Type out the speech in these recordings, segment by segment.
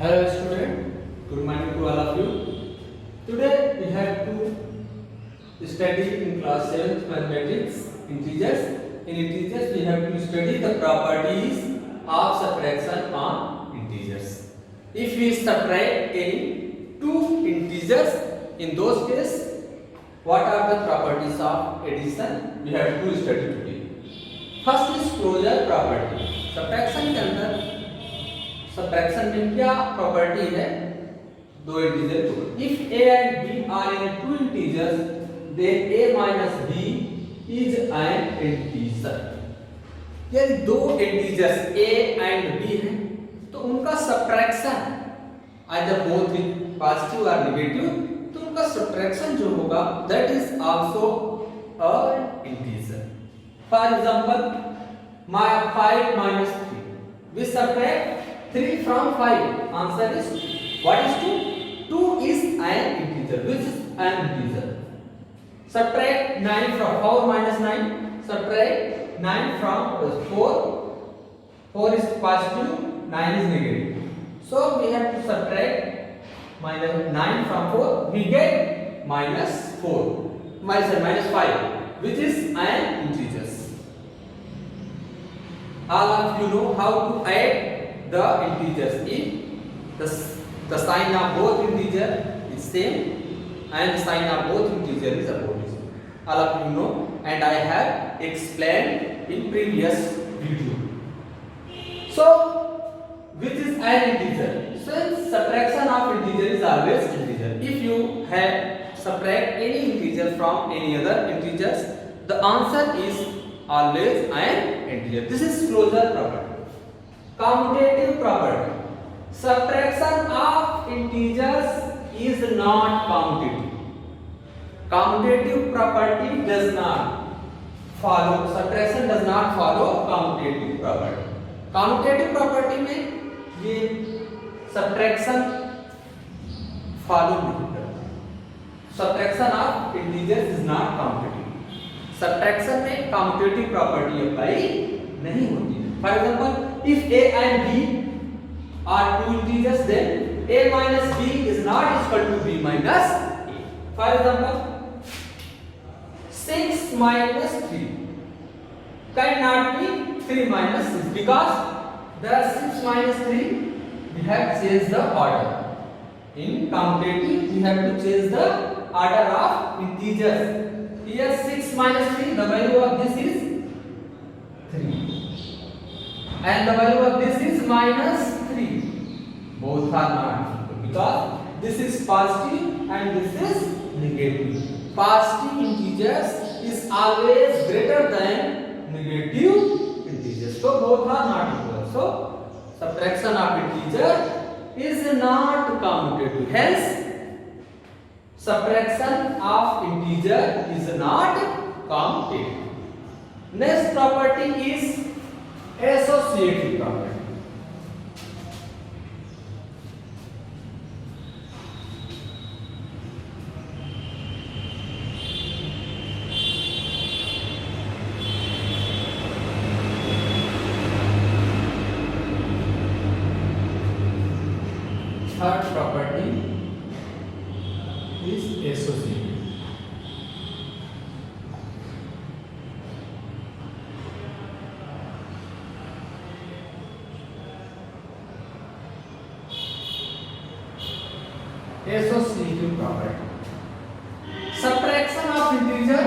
Hello student, good morning to all of you. Today we have to study in class 7th mathematics integers. In integers we have to study the properties of subtraction on integers. If we subtract any two integers, in those cases what are the properties of addition we have to study today. First is closure property. Subtraction के अंदर subtraction में क्या property है, दो integer को if a and b are in two integers then a minus b is an integer. यदि दो integers a and b हैं तो उनका सब्ट्रैक्शन आइदर बोथ पॉजिटिव और नेगेटिव, तो उनका सब्ट्रैक्शन जो होगा that is also a integer. For example my 5 minus 3, we subtract 3 from 5, answer is what is 2? 2 is an integer, which is an integer. Subtract 9 from 4 minus 9, subtract 9 from 4, 4 is positive, 9 is negative, so we have to subtract minus 9 from 4, we get minus 4, minus 5, which is an integer. All of you know how to add the integers. If the sign of both integer is same and sign of both integer is opposite, all of you know, and I have explained in previous video. So which is an integer? Since subtraction of integer is always integer, if you have subtract any integer from any other integers, the answer is always an integer. This is closure property. Commutative property. Subtraction of integers is not commutative. Commutative property does not follow. Subtraction does not follow commutative property. Commutative property में ये subtraction follow नहीं करता. Subtraction of integers is not commutative. Subtraction में commutative property apply नहीं होती है. For example if a and b are two integers then a minus b is not equal to b minus a. For example 6 minus 3 cannot be 3 minus 6 because there are 6 minus 3, we have changed the order. In commutative we have to change the order of integers. Here 6 minus 3, the value of this is 3 and the value of this is minus 3. Both are not equal because this is positive and this is negative. Positive integers is always greater than negative integers, so both are not equal. So subtraction of integer is not commutative, hence subtraction of integer is not commutative. Next property is associative property. Third property is associative. Associative property. Subtraction of integer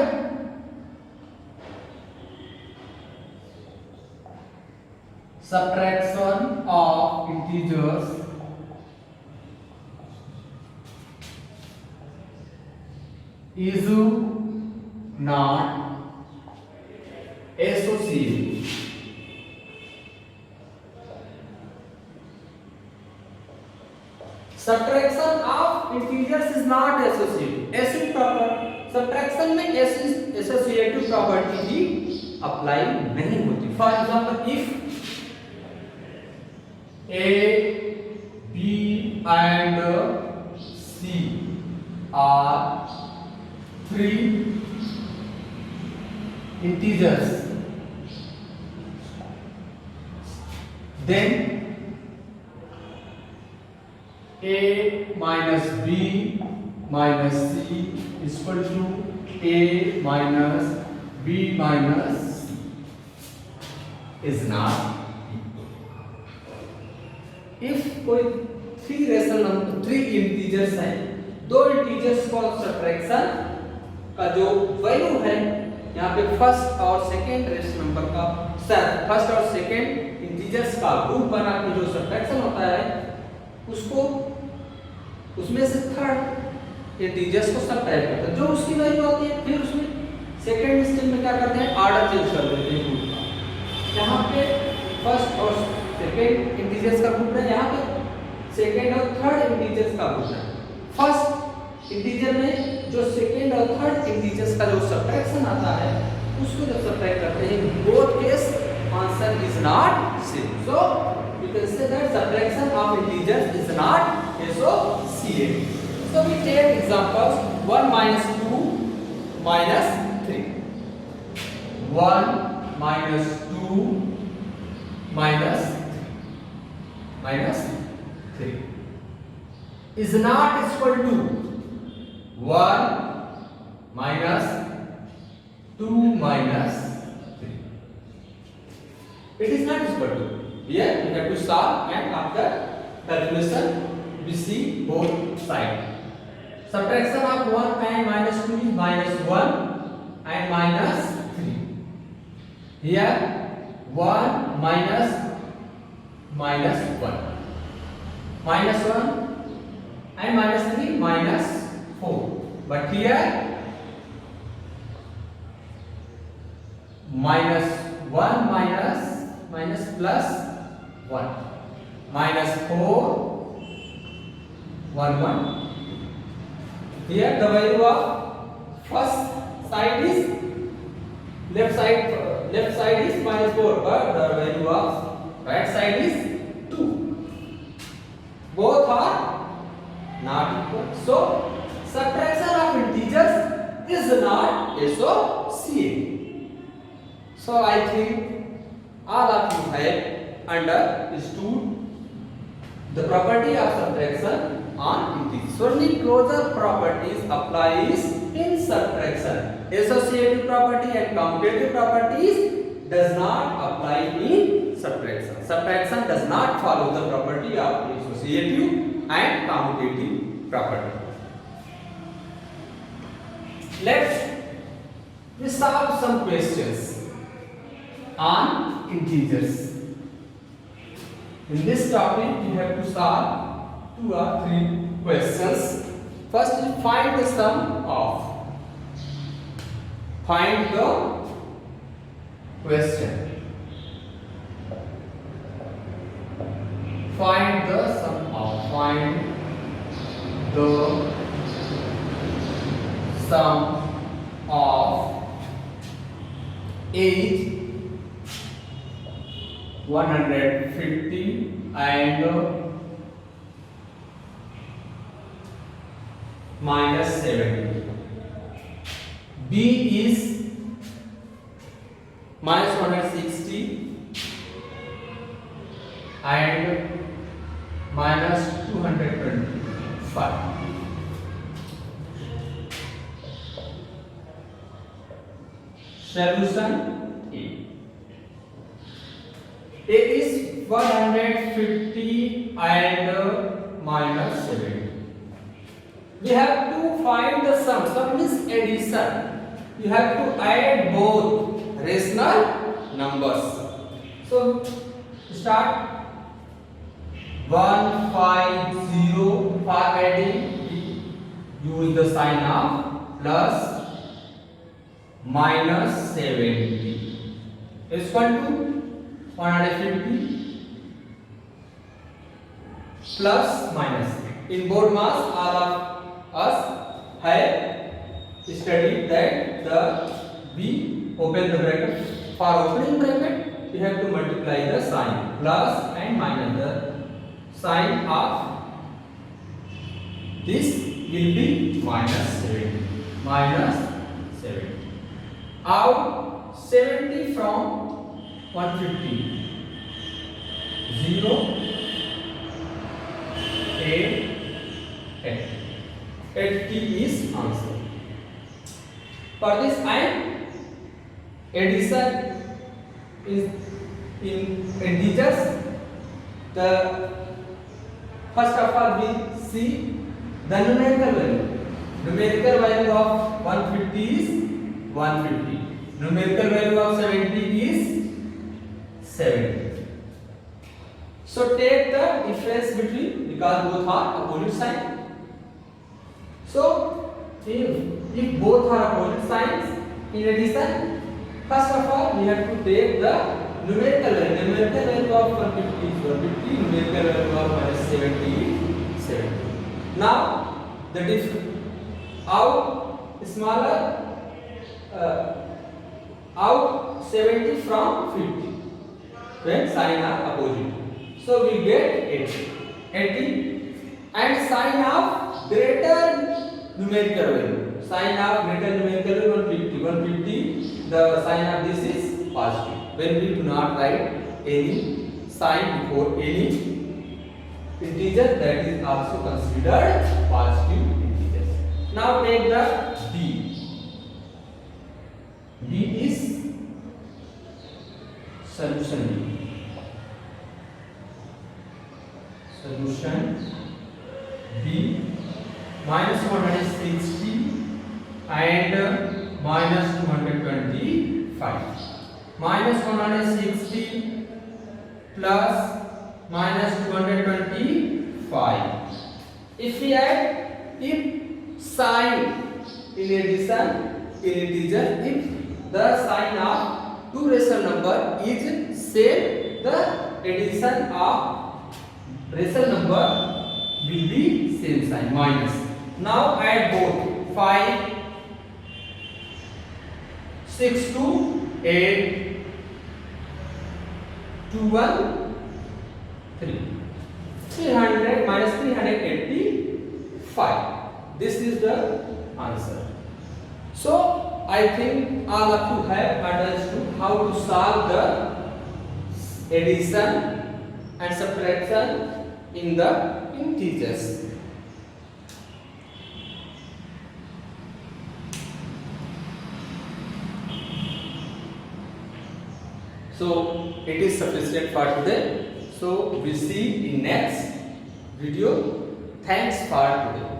integers is not associative. Subtraction of integers is not associative. Associative property subtraction में associative property भी apply नहीं होती. For example, if A, B and C are three integers, then a minus b minus c is equal to a minus b minus c is not if कोई three rational number three integers हैं, दो integers को subtraction का जो value है यहाँ पे first और सेकंड रेशनल नंबर का फर्स्ट और सेकंड इंटीजर्स का ग्रुप बना के जो सब्ट्रैक्शन होता है उसको उसमें से थर्ड इंटीजर्स को सब्ट्रैक्ट करते हैं, जो उसकी वैल्यू आती है फिर उसमें सेकंड स्टेप में क्या करते हैं ऑर्डर चेंज कर देते हैं ग्रुप का। यहाँ पे फर्स्ट और सेकंड इंटीजर्स का ग्रुप है, यहाँ पे सेकंड और थर्ड इंटीजर्स का ग्रुप है। फर्स्ट इंटीजर में जो सेकंड और थर्ड इंटीजर्स का जो सब्ट्रैक्शन आता है उसको जब सब्ट्रैक्ट करते हैं both case answer is not same, so you can say that subtraction of integers is not associated. So we take examples 1 minus 2 minus 3. 1 minus 2 minus 3 is not equal to 1 minus 2 minus 3. It is not equal to. Here we have to solve and after calculation we see both sides. Subtraction of 1 and minus 2 is minus 1 and minus 3. Here 1 minus 1 minus 1 and minus 3 minus 4. But here minus 1 minus plus 1 minus 4 1 1. Here the value of first side is left side is minus 4, but the value of right side is 2. Both are not equal, so subtraction of integers is not associated. So I think all of you have understood the property of subtraction on integers. So only closure properties applies in subtraction. Associative property and commutative properties does not apply in subtraction. Subtraction does not follow the property of associative and commutative property. Let's solve some questions on integers. In this topic you have to solve 2 or 3 questions. First you find the sum of. Find the question. Find the sum of. Find the sum of age 150 and minus 70. B is minus 160 and minus 225. Solution A. A is 150 and minus 70. We have to find the sum. Sum means addition. You have to add both rational numbers. So start 150 for adding. Use the sign of plus minus 70 is equal to 150 plus minus. In board mass, all of us have studied that the we open the bracket. For opening bracket, we have to multiply the sign plus and minus. The sign of this will be minus 70. Minus 70. Out 70 from 150. 0, 8, 80. 80 is answer. For this addition is in integers. The first of all we see the numerical value. Numerical value of 150 is 150. Numerical value of 70 is 70. So take the difference between, because both are opposite sign. So if both are opposite signs in addition, first of all we have to take the numerical value. Numerical value of 150 is 150. Numerical value of minus 70 is 70. Now the difference out smaller out 70 from 50 when sign are opposite. So we get 80 and sign of greater numerical value. Sign of greater numerical value 150. The sign of this is positive. When we do not write any sign before any integer, that is also considered positive integers. Now take the D. D is solution D. Solution B minus 160 and minus 225. Minus 160 plus minus 225. If we add, if sign in addition in integer, if the sign of two rational number is same, the addition of rational number will be same sign, minus. Now add both 5, 6 to 8, 2, 1, 3. 300 minus 385. This is the answer. So I think all of you have understood how to solve the addition and subtraction in the integers. So it is sufficient for today. So we see in next video. Thanks for today.